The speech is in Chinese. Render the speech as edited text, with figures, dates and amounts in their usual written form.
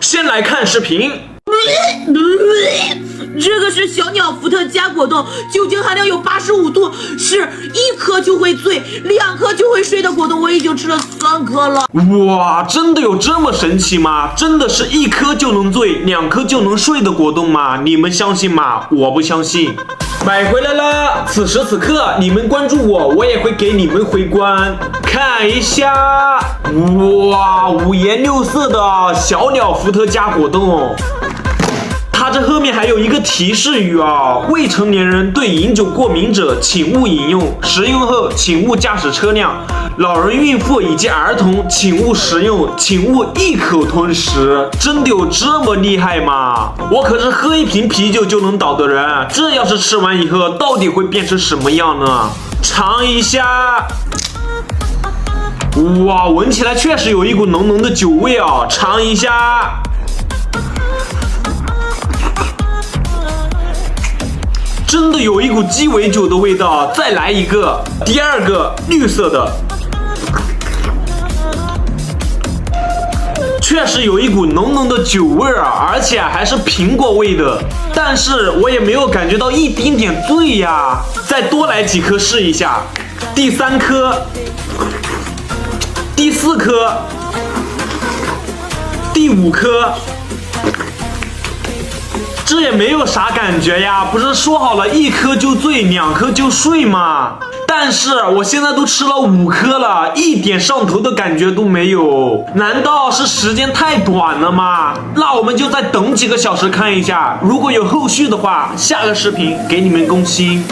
先来看视频。这个是小鸟伏特加果冻，酒精含量有85度，是1颗就会醉，2颗就会睡的果冻。我已经吃了3颗了。哇，真的有这么神奇吗？真的是1颗就能醉，2颗就能睡的果冻吗？你们相信吗？我不相信。买回来了，此时此刻你们关注我，我也会给你们回关。看一下，哇，五颜六色的小鸟伏特加果冻。它这后面还有一个提示语啊，未成年人对饮酒过敏者请勿饮用，食用后请勿驾驶车辆，老人、孕妇以及儿童请勿食用，请勿一口吞食。真的有这么厉害吗？我可是喝一瓶啤酒就能倒的人，这要是吃完以后到底会变成什么样呢？尝一下。哇，闻起来确实有一股浓浓的酒味啊，尝一下。真的有一股鸡尾酒的味道，再来一个，第二个绿色的，确实有一股浓浓的酒味儿，而且还是苹果味的，但是我也没有感觉到一丁点醉呀。再多来几颗试一下，第3颗，第4颗，第5颗。这也没有啥感觉呀，不是说好了1颗就醉，2颗就睡吗？但是我现在都吃了5颗了，一点上头的感觉都没有，难道是时间太短了吗？那我们就再等几个小时看一下，如果有后续的话，下个视频给你们更新。